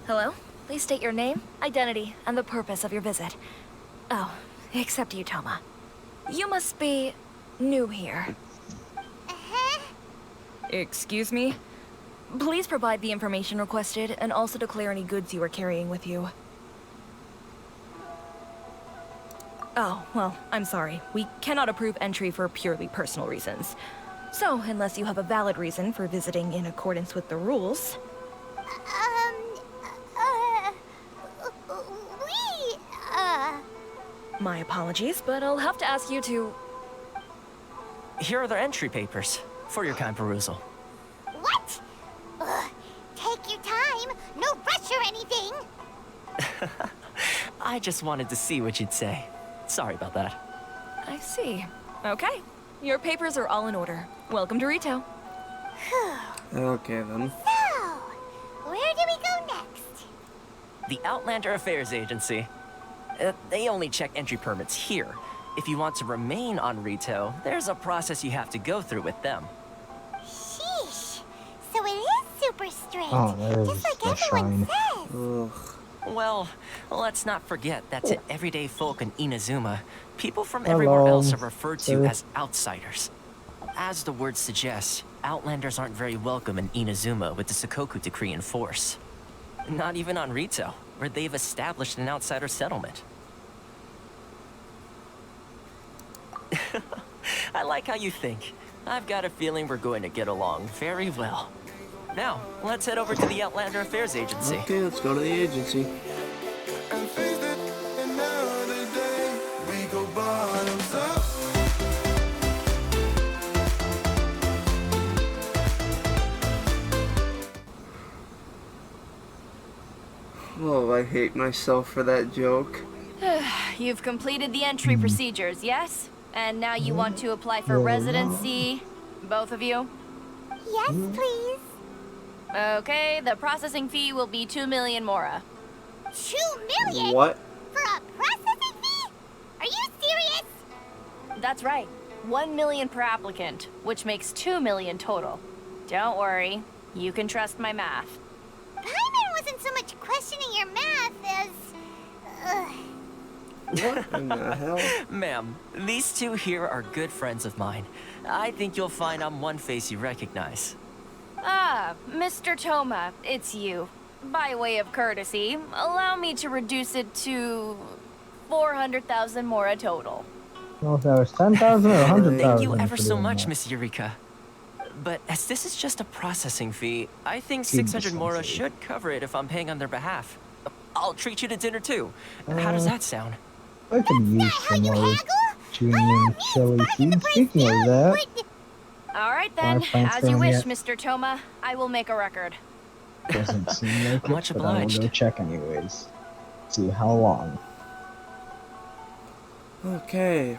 Hello? Please state your name, identity, and the purpose of your visit. Oh, except you, Toma. You must be new here. Excuse me? Please provide the information requested and also declare any goods you are carrying with you. Oh, well, I'm sorry. We cannot approve entry for purely personal reasons. So, unless you have a valid reason for visiting in accordance with the rules... My apologies, but I'll have to ask you to... Here are the entry papers, for your kind perusal. What? Take your time. No rush or anything. I just wanted to see what you'd say. Sorry about that. I see. Okay. Your papers are all in order. Welcome to Rito. Okay, then. So, where do we go next? The Outlander Affairs Agency. They only check entry permits here. If you want to remain on Rito, there's a process you have to go through with them. Sheesh. So it is super strict. Oh, just like everyone says. Ugh. Well, let's not forget that to everyday folk in Inazuma, people from everywhere else are referred to as outsiders. As the word suggests, Outlanders aren't very welcome in Inazuma with the Sakoku Decree in force. Not even on Rito, where they've established an outsider settlement. I like how you think. I've got a feeling we're going to get along very well. Now, let's head over to the Outlander Affairs Agency. Okay, let's go to the agency. And face it, another day, we go bottoms up. Oh, I hate myself for that joke. You've completed the entry procedures, yes? And now you want to apply for residency? Both of you? Yes, please. Okay, the processing fee will be 2 million mora. 2 million? What? For a processing fee? Are you serious? That's right. 1 million per applicant, which makes 2 million total. Don't worry, you can trust my math. Paimon wasn't so much questioning your math as... What in the hell? Ma'am, these two here are good friends of mine. I think you'll find I'm one face you recognize. Ah, Mr. Toma, it's you. By way of courtesy, allow me to reduce it to 400,000 mora total. Well, if that was 10,000 or 100,000. Thank you ever so much, Miss Eureka. But as this is just a processing fee, I think 600 mora should cover it if I'm paying on their behalf. I'll treat you to dinner too. How does that sound? I could use some more Junior chili seeds. Speaking of that, All right then, plants as you going wish, yet? Mr. Toma. I will make a record. doesn't seem like it, Much but I will obliged. go check anyways. See how long. Okay.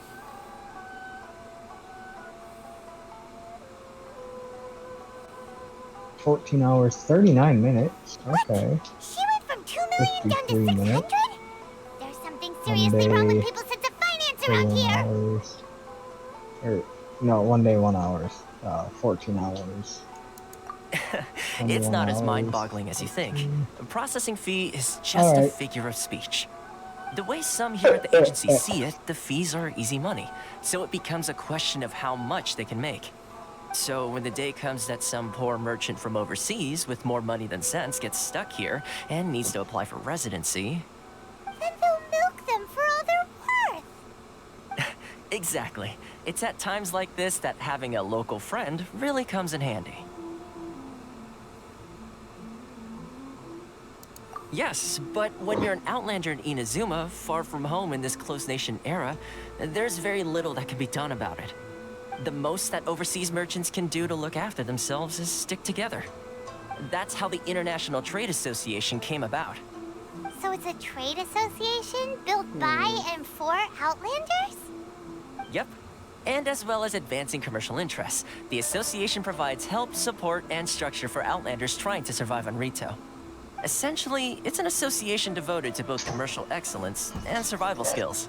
$14 hours, 39 minutes. Okay. She went from 2 million down to 53 600? minutes. There's something seriously wrong with people's sense of finance around 1 here. hours. No, 1 day, 1 hours. 14 hours. It's not as 21 mind-boggling as you think. A processing fee is just a Alright. figure of speech. The way some here at the agency see it, the fees are easy money, so it becomes a question of how much they can make. So when the day comes that some poor merchant from overseas with more money than sense gets stuck here and needs to apply for residency... Then they'll milk them for all they're worth. Exactly. It's at times like this that having a local friend really comes in handy. Yes, but when you're an outlander in Inazuma, far from home in this closed nation era, there's very little that can be done about it. The most that overseas merchants can do to look after themselves is stick together. That's how the International Trade Association came about. So it's a trade association built by and for Outlanders? Yep. And as well as advancing commercial interests, the association provides help, support, and structure for Outlanders trying to survive on Rito. Essentially, it's an association devoted to both commercial excellence and survival skills.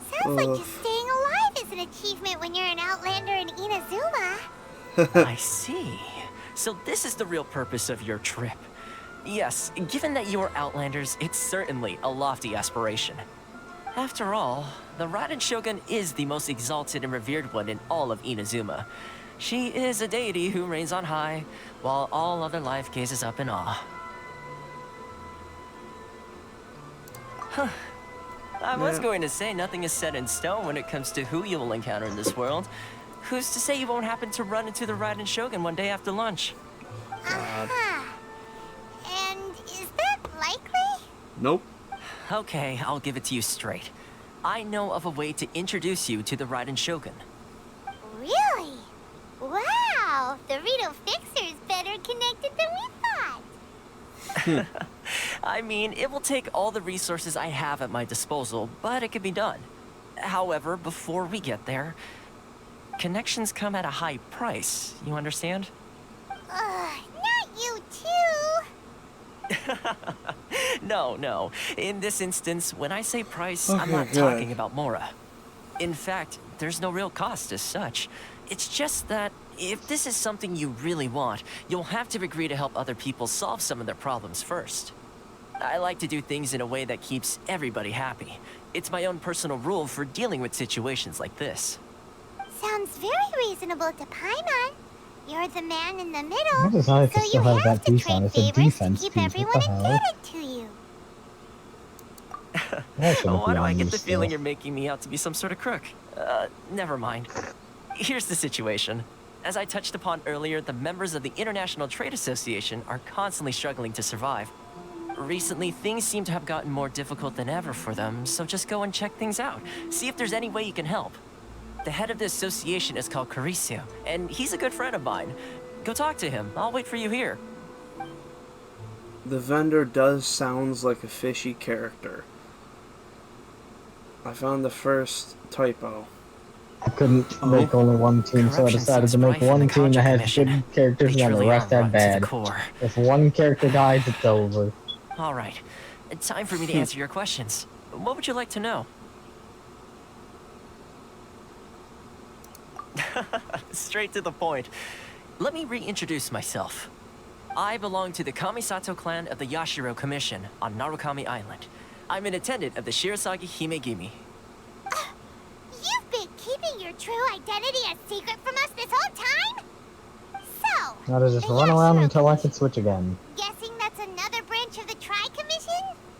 Sounds like just staying alive isn't a achievement when you're an Outlander in Inazuma. I see. So this is the real purpose of your trip. Yes, given that you are Outlanders, it's certainly a lofty aspiration. After all, the Raiden Shogun is the most exalted and revered one in all of Inazuma. She is a deity who reigns on high, while all other life gazes up in awe. Huh. I was going to say nothing is set in stone when it comes to who you will encounter in this world. Who's to say you won't happen to run into the Raiden Shogun one day after lunch? Uh-huh. And is that likely? Nope. Okay, I'll give it to you straight. I know of a way to introduce you to the Raiden Shogun. Really? Wow, the Rito Fixer's better connected than we thought. I mean, it will take all the resources I have at my disposal, but it can be done. However, before we get there, connections come at a high price, you understand? Not you too. No. In this instance, when I say price, I'm Okay, not good. talking about Mora. In fact, there's no real cost as such. It's just that if this is something you really want, you'll have to agree to help other people solve some of their problems first. I like to do things in a way that keeps everybody happy. It's my own personal rule for dealing with situations like this. Sounds very reasonable to Paimon. You're the man in the I middle, just know if so it you still has have that to piece trade on it. It's a favors to defense keep piece. everyone What the hell? indebted to you. That shouldn't Why be do I on get you the feeling still. you're making me out to be some sort of crook? Never mind. Here's the situation. As I touched upon earlier, the members of the International Trade Association are constantly struggling to survive. Recently, things seem to have gotten more difficult than ever for them, so just go and check things out. See if there's any way you can help. The head of the association is called Caricio, and he's a good friend of mine. Go talk to him. I'll wait for you here. The vendor does sounds like a fishy character. I found the first typo. I couldn't make only one team, so I Corruption decided to seems make rife in one the team that has Contra good characters They and the truly rest are have rotten to the bad. core. If one character dies, it's over. All right. Time for me to answer your questions. What would you like to know? Straight to the point. Let me reintroduce myself. I belong to the Kamisato clan of the Yashiro Commission on Narukami Island. I'm an attendant of the Shirasagi Himegimi. You've been keeping your true identity a secret from us this whole time? So, Now to just the run around Yashiro until I can Commission. switch again. Guessing that's another branch of the Tri-Commission?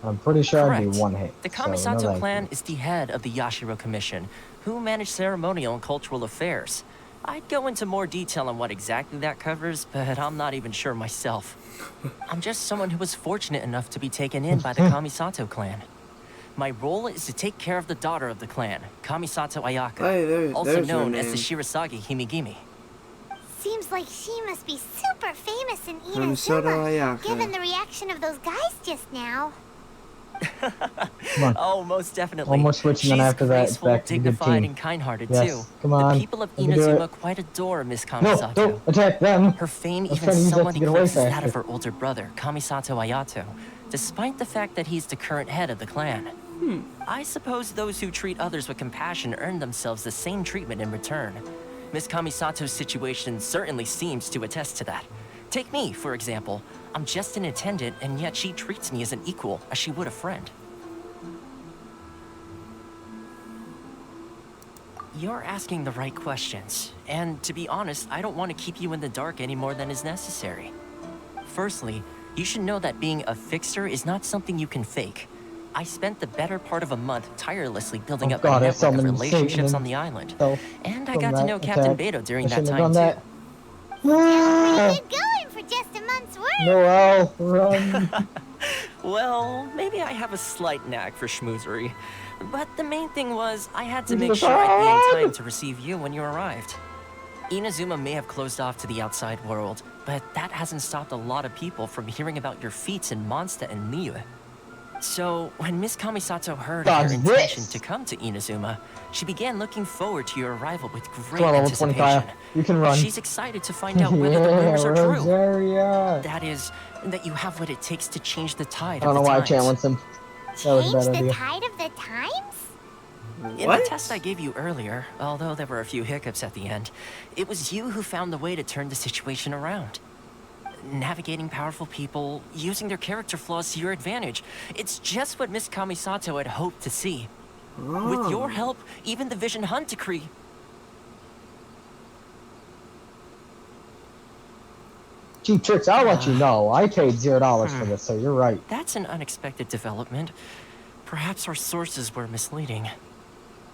I'm pretty sure I'd Correct. be one hit. The so no Kamisato thank clan you. is the head of the Yashiro Commission, who manage ceremonial and cultural affairs. I'd go into more detail on what exactly that covers, but I'm not even sure myself. I'm just someone who was fortunate enough to be taken in by the Kamisato clan. My role is to take care of the daughter of the clan, Kamisato Ayaka, Hey, also there's her known as the name. Shirasagi Himegimi. Seems like she must be super famous in Kamisato Inazuma, Ayaka. given the reaction of those guys just now. Come on. Oh, most definitely. One more switch, and then She's after that, graceful, back to the good dignified, team. and kind-hearted Yes, too. come on. The people of You can do Inazuma it. quite adore Miss No, Kamisato. don't attack them! Her fame I was even trying to use that somewhat to get away eclipses that faster. of her older brother, Kamisato Ayato, despite the fact that he's the current head of the clan. I suppose those who treat others with compassion earn themselves the same treatment in return. Miss Kamisato's situation certainly seems to attest to that. Take me, for example. I'm just an attendant, and yet she treats me as an equal, as she would a friend. You're asking the right questions, and to be honest, I don't want to keep you in the dark any more than is necessary. Firstly, you should know that being a fixer is not something you can fake. I spent the better part of a month tirelessly building Oh up God, a I network of summoned relationships Satan on the island. So, And I from got to that know Captain attack, Beto during I that shouldn't have time done too. that. Pretty good going for just a month's work. Noel, run! Well, maybe I have a slight knack for schmoozery. But the main thing was, I had to He's make the sure I'd be in god! time to receive you when you arrived. Inazuma may have closed off to the outside world, but that hasn't stopped a lot of people from hearing about your feats in Mondstadt and Liyue. So, when Miss Kamisato heard of Dodge your intention this! to come to Inazuma, she began looking forward to your arrival with great Come on, level 20 Kaya. anticipation. You can run. She's excited to find out whether the rumors are true. Rosaria. That is, that you have what it takes to change the tide I don't know of the why I times. challenged him. That was a Change bad the idea. tide of the times? In What? the test I gave you earlier, although there were a few hiccups at the end, it was you who found the way to turn the situation around. Navigating powerful people, using their character flaws to your advantage. It's just what Miss Kamisato had hoped to see. With your help, even the Vision Hunt decree. Gee, Tricks, I'll let you know. I paid $0 for this, so you're right. That's an unexpected development. Perhaps our sources were misleading.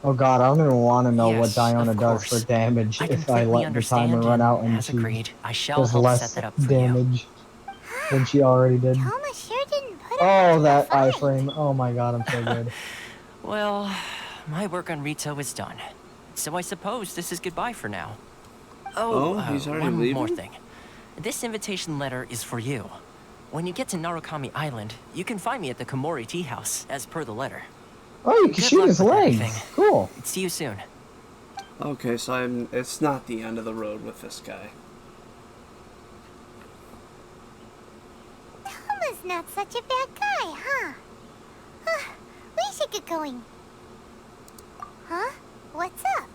Oh god, I don't even want to know what Yes, Diona of does for course. damage I if I completely let the timer understand, run out and as she agreed, I shall does help less set that up for you. damage than she already did. Toma sure didn't put up Oh, much that of a fight. iframe. Oh my god, I'm so good. Well, my work on Rito is done. So I suppose this is goodbye for now. Oh, he's already one leaving? more thing. This invitation letter is for you. When you get to Narukami Island, you can find me at the Komori Tea House, as per the letter. Oh, you can Good shoot luck his with legs. everything. Cool. See you soon. Okay, so it's not the end of the road with this guy. Toma's not such a bad guy, huh? We should get going. Huh? What's up?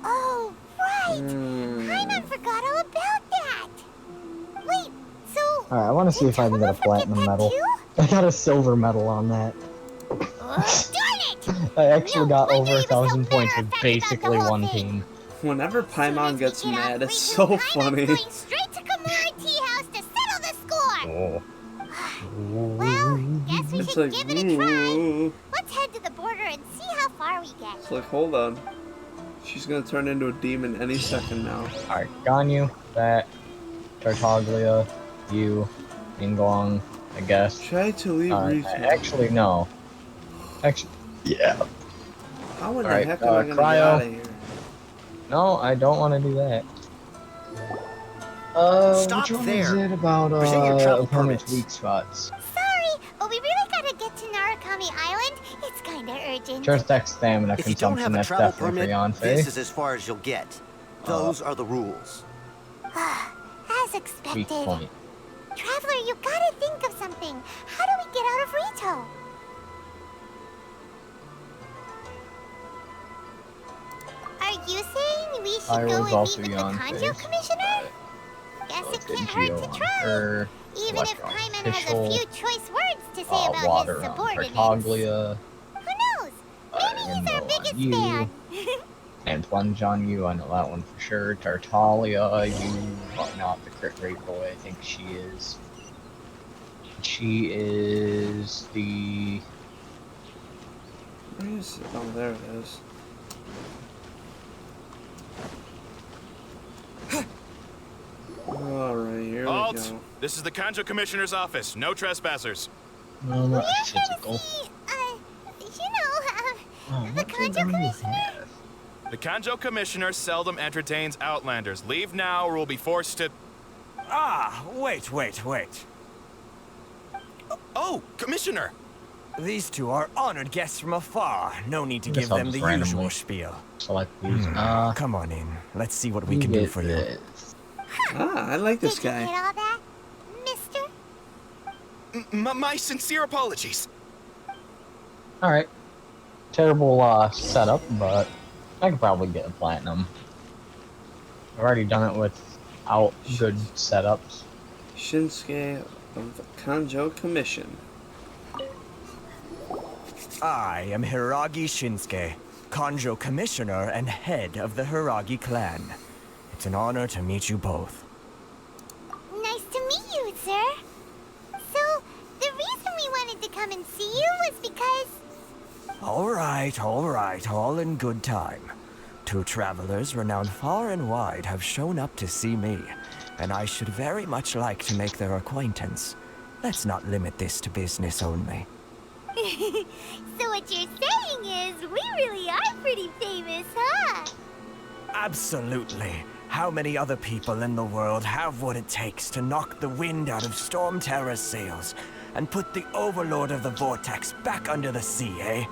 Oh, right! Paimon forgot all about that! Wait, so... Alright, I want to see did if I can get a Toma forget platinum that medal. too? I got a silver medal on that. Darn it! I actually No got wonder over he was so 1,000 points with matter-of-fact about basically the whole one thing. team. Whenever Soon Paimon as gets we get mad, off it's Riku, so Paimon's funny. going straight to Komori Tea House to settle the score! Oh. Well, guess we It's should like, give it a try. ooh. Let's head to the border and see how far we get. It's like, hold on. She's gonna turn into a demon any second now. Alright, Ganyu, that, Tartaglia, you, Inglong, I guess. Try to leave Rito. Actually, no. Actually, yeah. How in the Alright, heck am I gonna get Cryo. out of here? No, I don't want to do that. Stop which one there. is it about, Present your travel opponent's permits. weak spots? Sorry, but we really gotta get to Narukami Island. It's kinda urgent. First X stamina If you don't consumption, have a that's travel definitely permit, Fiance. this is as far as you'll get. Those are the rules. As Weak expected. point. Traveler, you gotta think of something. How do we get out of Rito? Are you saying we should I go was and also meet with the Yonce, Kanjo Commissioner? Guess it can't hurt to try. Even if Paimon has a few choice words to say about water his on subordinates. Tartaglia, Who knows? Maybe he's our biggest you. fan. Antoine Jean Yu, I know that one for sure. Tartaglia, you are not the crit rate boy, I think she is. She is the... Where is it? Oh, there it is. Alright, here we Halt! go. This is the Kanjo Commissioner's office. No trespassers. No, not We're here physical. to see, Oh, the what Kanjo do you Commissioner. have? The Kanjo Commissioner seldom entertains Outlanders. Leave now or we'll be forced to... Ah, wait. Oh, Commissioner! These two are honored guests from afar. No need to Guess give I'll them just the randomly usual spiel. Select these. Come on in. Let's see what we you can do get for you. this. Ah, I like this Did you guy. get all that, mister? My sincere apologies. Alright. Terrible setup, but I could probably get a platinum. I've already done it without good setups. Shinsuke of the Kanjo Commission. I am Hiragi Shinsuke, Kanjo Commissioner and head of the Hiragi clan. It's an honor to meet you both. Nice to meet you, sir. So, the reason we wanted to come and see you was because... All right, all in good time. Two travelers renowned far and wide have shown up to see me, and I should very much like to make their acquaintance. Let's not limit this to business only. So what you're saying is, we really are pretty famous, huh? Absolutely. How many other people in the world have what it takes to knock the wind out of Storm Terror's sails and put the Overlord of the Vortex back under the sea, eh?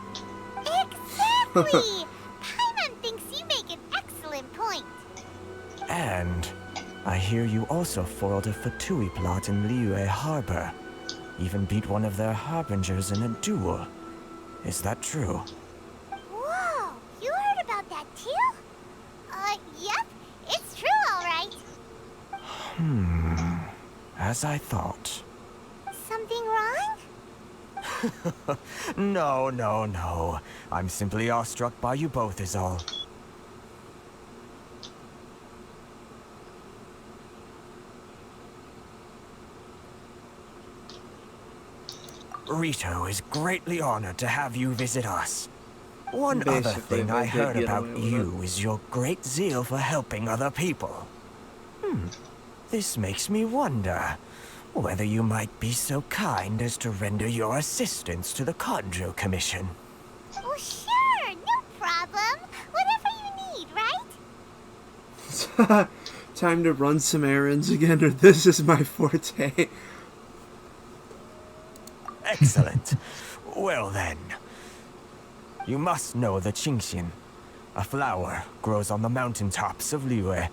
Exactly! Paimon thinks you make an excellent point. And I hear you also foiled a Fatui plot in Liyue Harbor. Even beat one of their harbingers in a duel. Is that true? As I thought. Something wrong? No. I'm simply awestruck by you both is all. Rito is greatly honored to have you visit us. One other Basically, thing I I did heard get about away with you is your great zeal for helping other people. This makes me wonder whether you might be so kind as to render your assistance to the Conjo Commission. Oh, sure, no problem. Whatever you need, right? Time to run some errands again, or this is my forte. Excellent. Well then, you must know the Genshin. A flower grows on the mountaintops of Liyue.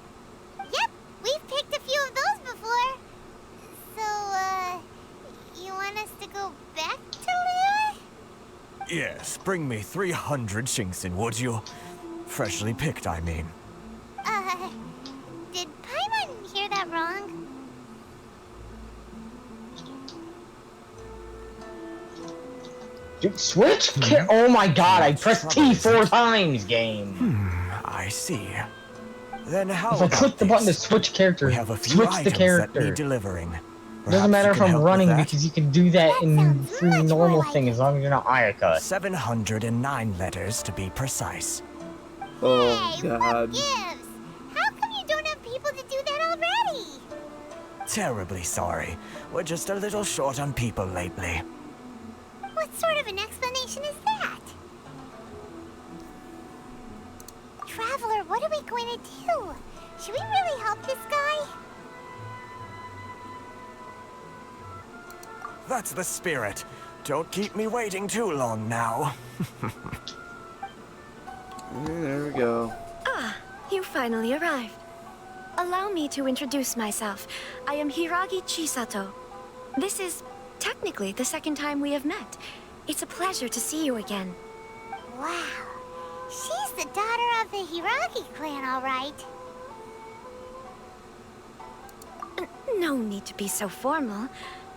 Yep, we've picked a few of those before. So, you want us to go back to Liyue? Yes, bring me 300 Genshin, would you? Freshly picked, I mean. Did Paimon hear that wrong? Dude, switch? Oh my god, I pressed T 4 times, game. I see. Then how If I about click the button to this? switch character, We have a few switch the items that character. need delivering. Doesn't Perhaps matter you if can I'm help with running that? because you can do that in sounds through much more normal like thing it. as long as you're not Ayaka. 709 letters to be precise. Oh Hey, what god. gives? How come you don't have people to do that already? Terribly sorry. We're just a little short on people lately. What sort of an explanation is that? Traveler, what are we going to do? Should we really help this guy? That's the spirit. Don't keep me waiting too long now. There we go. You finally arrived. Allow me to introduce myself. I am Hiragi Chisato. This is technically the second time we have met. It's a pleasure to see you again. Wow. She's the daughter of the Hiragi clan, all right. No need to be so formal.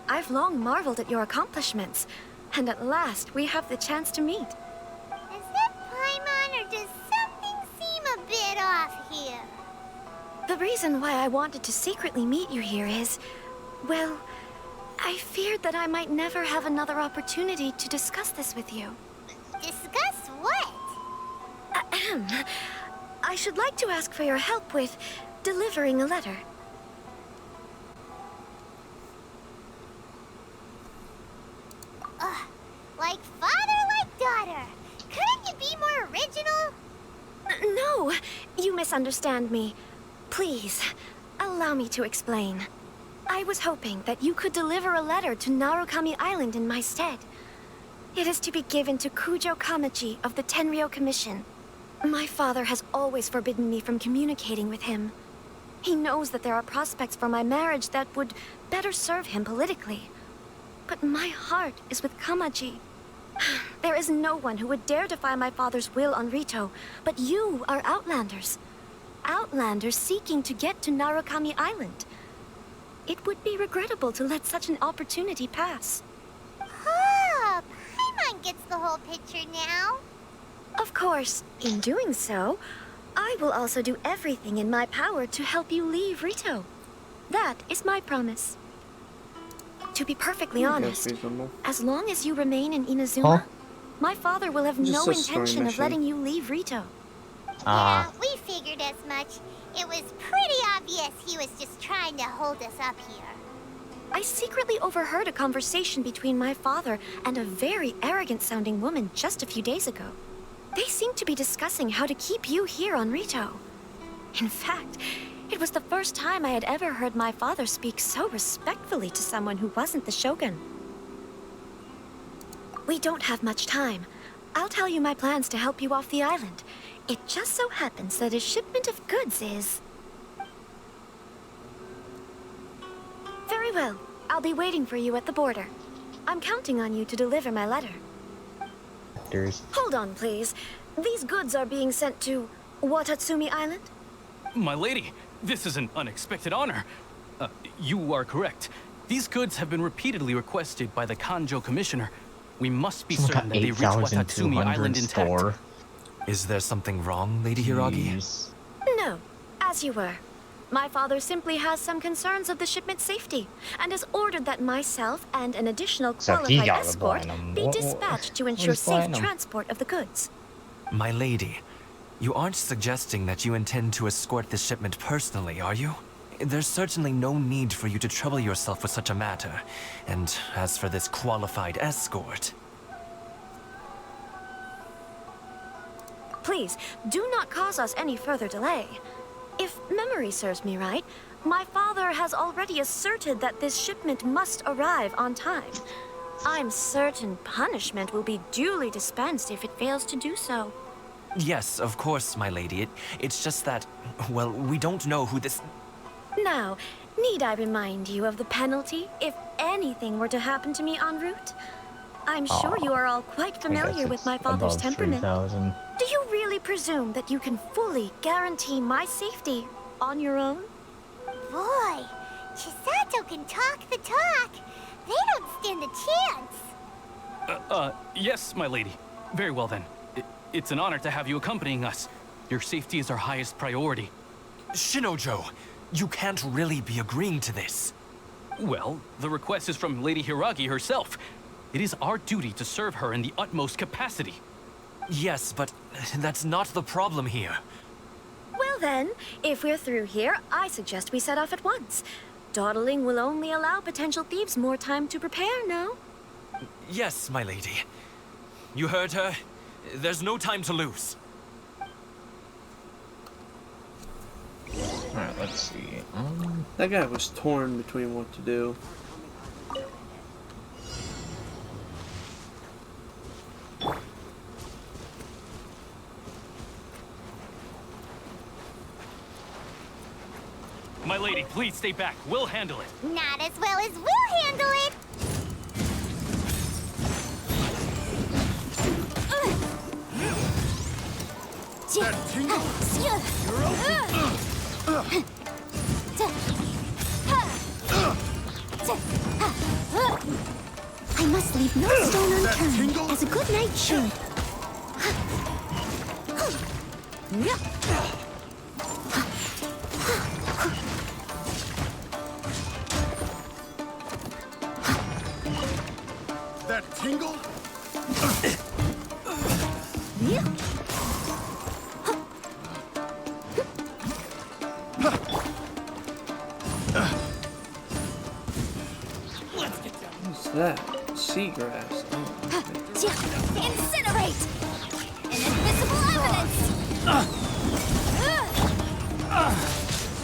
I've long marveled at your accomplishments, and at last we have the chance to meet. Is that Paimon, or does something seem a bit off here? The reason why I wanted to secretly meet you here is, well, I feared that I might never have another opportunity to discuss this with you. Discuss what? Ahem. I should like to ask for your help with delivering a letter. Like father, like daughter. Couldn't you be more original? No, you misunderstand me. Please, allow me to explain. I was hoping that you could deliver a letter to Narukami Island in my stead. It is to be given to Kujo Kamachi of the Tenryou Commission. My father has always forbidden me from communicating with him. He knows that there are prospects for my marriage that would better serve him politically. But my heart is with Kamachi. There is no one who would dare defy my father's will on Rito, but you are Outlanders. Outlanders seeking to get to Narukami Island. It would be regrettable to let such an opportunity pass. Oh, Paimon gets the whole picture now. Of course, in doing so, I will also do everything in my power to help you leave Rito. That is my promise. To be perfectly honest, reasonable. as long as you remain in Inazuma, Huh? my father will have Just no a story intention of mission. letting you leave Rito. Yeah, we figured as much. It was pretty obvious he was just trying to hold us up here. I secretly overheard a conversation between my father and a very arrogant-sounding woman just a few days ago. They seemed to be discussing how to keep you here on Rito. In fact, it was the first time I had ever heard my father speak so respectfully to someone who wasn't the Shogun. We don't have much time. I'll tell you my plans to help you off the island. It just so happens that a shipment of goods is... Very well. I'll be waiting for you at the border. I'm counting on you to deliver my letter. Hold on, please. These goods are being sent to Watatsumi Island? My lady, this is an unexpected honor. You are correct. These goods have been repeatedly requested by the Kanjo Commissioner. We must be certain that they reach Watatsumi Island intact. Is there something wrong, Lady Hiragi? No, as you were. My father simply has some concerns of the shipment's safety, and has ordered that myself and an additional qualified escort be dispatched to ensure safe transport of the goods. My lady, you aren't suggesting that you intend to escort this shipment personally, are you? There's certainly no need for you to trouble yourself with such a matter. And as for this qualified escort... Please, do not cause us any further delay. If memory serves me right, my father has already asserted that this shipment must arrive on time. I'm certain punishment will be duly dispensed if it fails to do so. Yes, of course, my lady. It's just that, well, we don't know who this... Now, need I remind you of the penalty if anything were to happen to me en route? I'm sure you are all quite familiar with my father's temperament. Do you really presume that you can fully guarantee my safety on your own? Boy, Chisato can talk the talk. They don't stand a chance. Yes, my lady. Very well then. It's an honor to have you accompanying us. Your safety is our highest priority. Shinojo, you can't really be agreeing to this. Well, the request is from Lady Hiragi herself. It is our duty to serve her in the utmost capacity. Yes, but that's not the problem here. Well then, if we're through here, I suggest we set off at once. Dawdling will only allow potential thieves more time to prepare, no? Yes, my lady. You heard her. There's no time to lose. Alright, let's see. That guy was torn between what to do. My lady, please stay back. We'll handle it. Not as well as we'll handle it. That tingle? I must leave no stone unturned, as a good knight should. That tingle? What's that? Seagrass. Incinerate! Inadmissible evidence!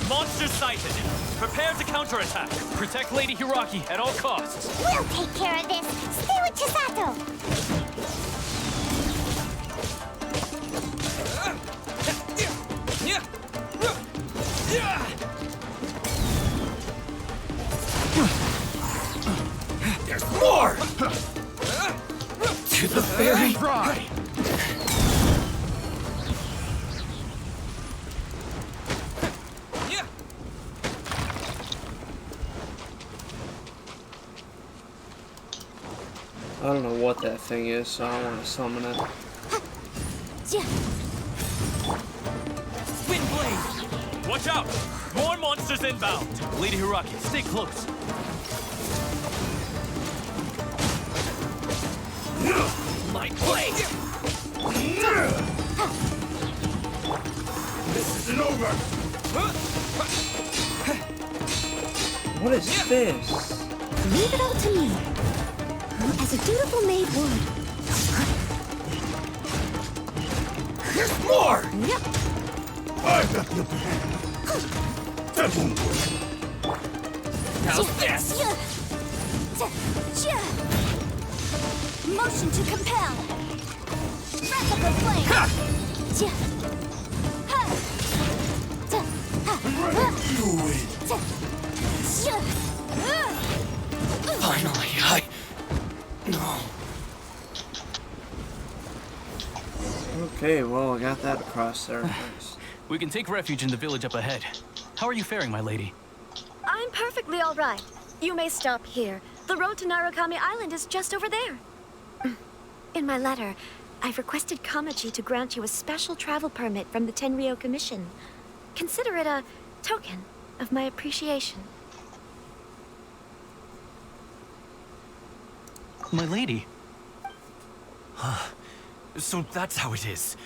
Monster sighted. Prepare to counterattack. Protect Lady Hiragi at all costs. We'll take care of this. Stay with Chisato. There's more! To the very Dry! I don't know what that thing is, so I want to summon it. Wind blade! Watch out! More monsters inbound! Lady Hiragi, stay close. My blade! This isn't over! What is this? Leave it all to me. As a dutiful maid would. There's more! I've got the upper hand. That won't work. How's this? Motion to compel. Replica flame. You win. Finally, No. Okay, well, I got that across there. We can take refuge in the village up ahead. How are you faring, my lady? I'm perfectly all right. You may stop here. The road to Narukami Island is just over there. In my letter, I've requested Kamaji to grant you a special travel permit from the Tenryou Commission. Consider it a token of my appreciation. My lady. So that's how it is.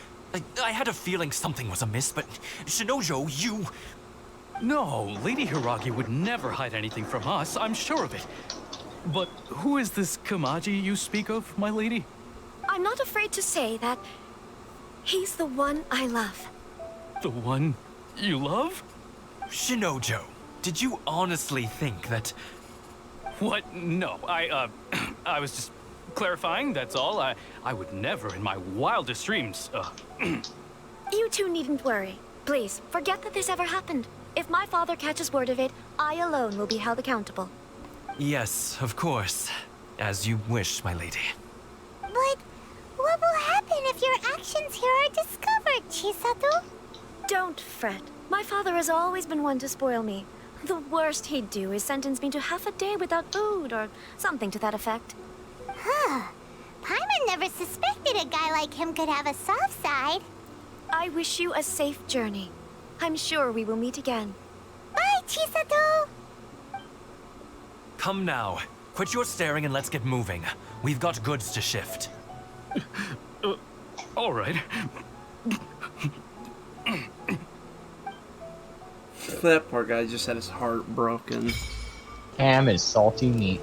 I had a feeling something was amiss, but Shinojo, you... No, Lady Hiragi would never hide anything from us, I'm sure of it. But who is this Kamaji you speak of, my lady? I'm not afraid to say that he's the one I love. The one you love? Shinojo, did you honestly think that... What? No, I was just clarifying, that's all. I would never in my wildest dreams, You two needn't worry. Please, forget that this ever happened. If my father catches word of it, I alone will be held accountable. Yes, of course. As you wish, my lady. But what will happen if your actions here are discovered, Chisato? Don't fret. My father has always been one to spoil me. The worst he'd do is sentence me to half a day without food or something to that effect. Huh. Paimon never suspected a guy like him could have a soft side. I wish you a safe journey. I'm sure we will meet again. Bye, Chisato! Come now. Quit your staring and let's get moving. We've got goods to shift. All right. That poor guy just had his heart broken. Ham is salty meat.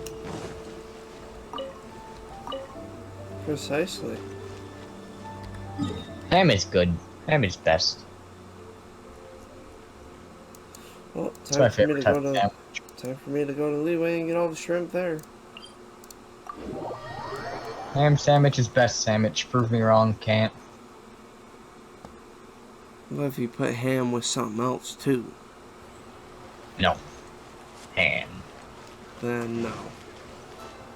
Precisely. Ham is good. Ham is best. Well, It's my time for me to favorite type go of to sandwich. time for me to go to Leeway and get all the shrimp there. Ham sandwich is best sandwich. Prove me wrong, can't. What if you put ham with something else too? No. Ham. Then no.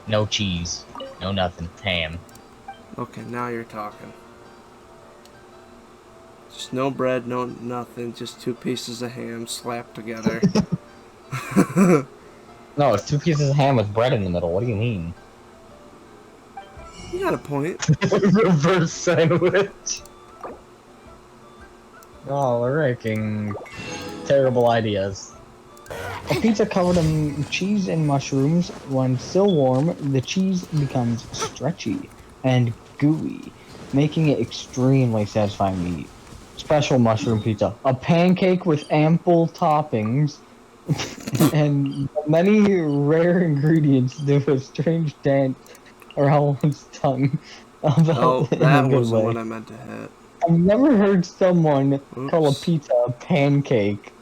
No cheese. No nothing. Ham. Okay, now you're talking. Just no bread, no nothing, just 2 pieces of ham slapped together. No, it's 2 pieces of ham with bread in the middle. What do you mean? You got a point. Reverse sandwich. Oh, we're making terrible ideas. A pizza covered in cheese and mushrooms, when still warm, the cheese becomes stretchy and gooey, making it extremely satisfying to eat. Special mushroom pizza. A pancake with ample toppings and many rare ingredients do a strange dance around one's tongue. Oh, that wasn't what I meant to hit. I've never heard someone call a pizza a pancake.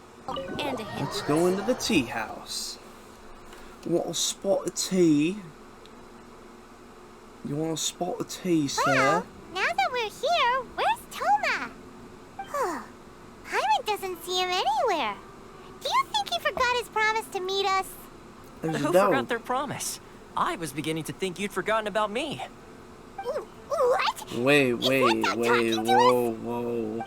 Let's go into the tea house. You want a spot of tea? You want a spot of tea, sir? Well, now that we're here, where's Toma? Paimon doesn't see him anywhere. Do you think he forgot his promise to meet us? Who forgot their promise? I was beginning to think you'd forgotten about me. What? Wait, whoa.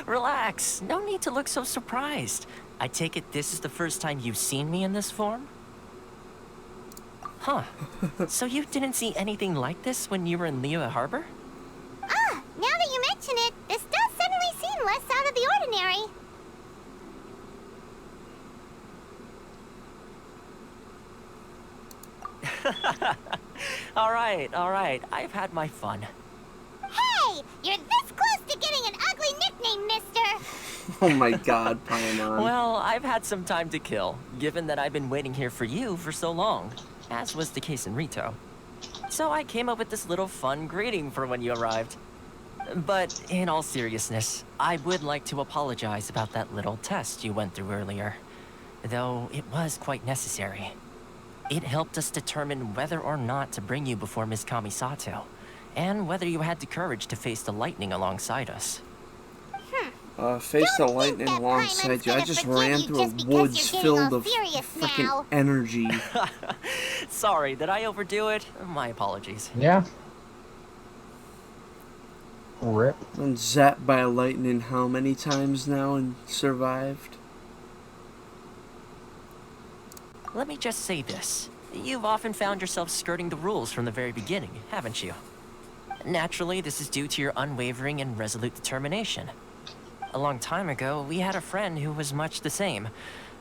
Relax. No need to look so surprised. I take it this is the first time you've seen me in this form? Huh. So you didn't see anything like this when you were in Liyue Harbor? Ah, now that you mention it, this does suddenly seem less out of the ordinary. All right. I've had my fun. Hey, you're this close to getting an ugly nickname, mister. Oh my god, Paimon. Well, I've had some time to kill, given that I've been waiting here for you for so long, as was the case in Rito. So I came up with this little fun greeting for when you arrived. But in all seriousness, I would like to apologize about that little test you went through earlier, though it was quite necessary. It helped us determine whether or not to bring you before Miss Kamisato, and whether you had the courage to face the lightning alongside us. Face the lightning alongside you. I just ran through a woods filled of freaking energy. Sorry, did I overdo it? My apologies. Yeah. Rip. Been zapped by lightning how many times now and survived? let me just say this. You've often found yourself skirting the rules from the very beginning, haven't you? Naturally, this is due to your unwavering and resolute determination. A long time ago, we had a friend who was much the same.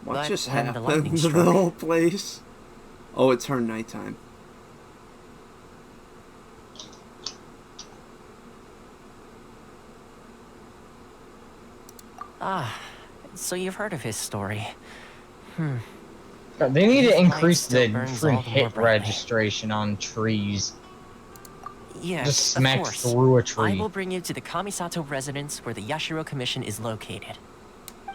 What just when happened the lightning to the struck, whole place? Oh, it turned nighttime. Ah, so you've heard of his story. They need to increase the burns all free the more hit brightly. registration on trees. Yes, Just of smack course. through a I tree. will bring you to the Kamisato residence where the Yashiro Commission is located.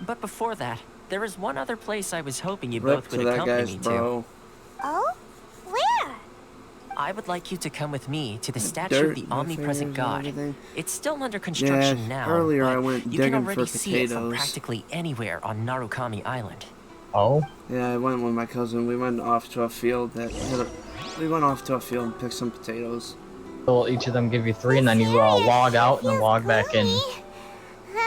But before that, there is one other place I was hoping you Rip both to would that accompany guy's me bro. Oh? Where? I would like you to come with me to the statue Dirt of the in my omnipresent fingers and God. everything. It's still under construction Yeah, now, earlier but I went you can digging already for see it from potatoes. practically anywhere on Narukami Island. Oh? Yeah, I went with my cousin. We went off to a field we went off to a field and picked some potatoes. So each of them give you 3, and then you log out and then log back in.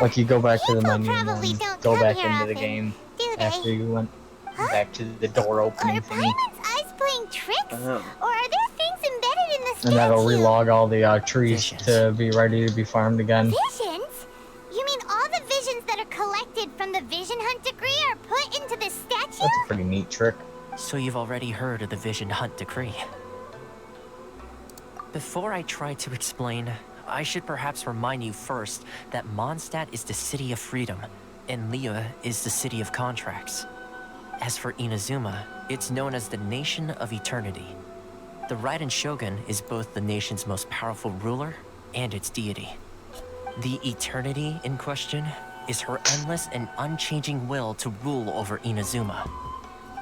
Like you go back to the menu and then go back into the game after you went back to the door opening for me. Paimon's eyes playing tricks? Or are there things embedded in the statue? And that'll relog all the trees to be ready to be farmed again. Visions? You mean all the visions that are collected from the Vision Hunt decree are put into the statue? That's a pretty neat trick. So you've already heard of the Vision Hunt decree. Before I try to explain, I should perhaps remind you first that Mondstadt is the city of freedom, and Liyue is the city of contracts. As for Inazuma, it's known as the Nation of Eternity. The Raiden Shogun is both the nation's most powerful ruler and its deity. The Eternity in question is her endless and unchanging will to rule over Inazuma.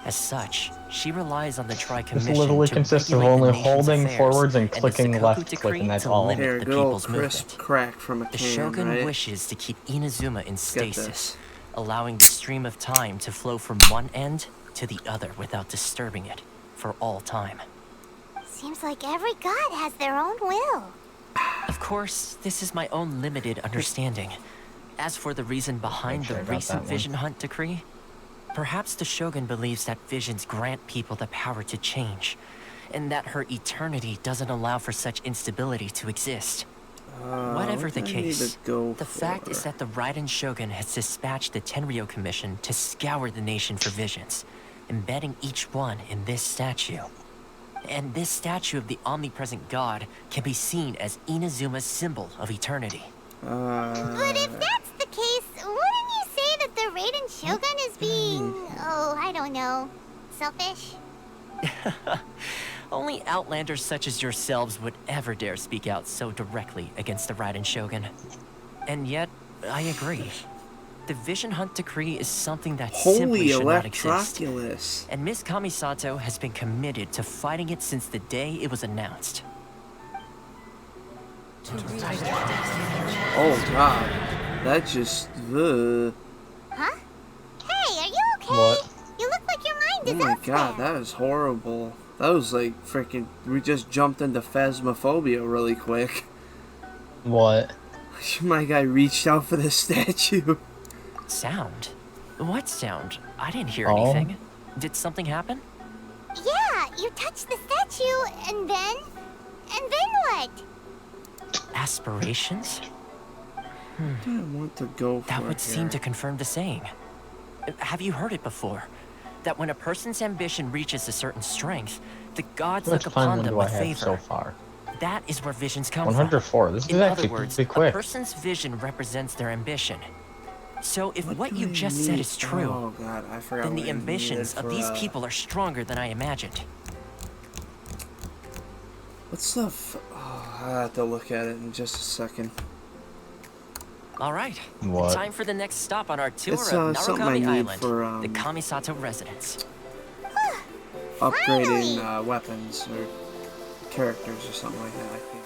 As such, she relies on the Tri-Commission This literally to consists of regulate only the nation's holding affairs, forwards and the clicking Sakoku left decree click, and that's to all. limit Here, the good old people's crisp movement. crack from a The can, Shogun right? wishes to keep Inazuma in this. stasis, allowing the stream of time to flow from one end to the other without disturbing it for all time. Seems like every god has their own will. Of course, this is my own limited understanding. As for the reason behind Sure the I got that recent one. Vision Hunt decree, perhaps the Shogun believes that visions grant people the power to change, and that her eternity doesn't allow for such instability to exist. Whatever what the do I need case, to go the fact is for? that the Raiden Shogun has dispatched the Tenryou Commission to scour the nation for visions, embedding each one in this statue. And this statue of the omnipresent god can be seen as Inazuma's symbol of eternity. But if that's the case, wouldn't you say that the Raiden Shogun is being, I don't know, selfish? Only outlanders such as yourselves would ever dare speak out so directly against the Raiden Shogun. And yet, I agree. The Vision Hunt decree is something that simply Holy should not exist. Electroculus. And Miss Kamisato has been committed to fighting it since the day it was announced. Oh god. That just Huh? Hey, are you okay? What? You look like your mind Oh is my elsewhere. god, that is horrible. That was like freaking. We just jumped into phasmophobia really quick. What? My guy reached out for the statue. Sound? What sound? I didn't hear Oh. anything. Did something happen? Yeah, you touched the statue, and then what? Aspirations? I want to go for That would it seem here. to confirm the saying. Have you heard it before? That when a person's ambition reaches a certain strength, the gods How much look upon time them do I with have favor. so far? That is where visions come 104. from. This is In actually other words, pretty a quick. person's vision represents their ambition. So if what do you I just said need? is true, Oh god, I forgot then what the I ambitions needed of for, these people are stronger than I imagined. What's the oh, I have to look at it in just a second. All right, What? time for the next stop on our tour It's, of something I Narukami need Island, for, the Kamisato residence. Upgrading weapons or characters or something like that, I think.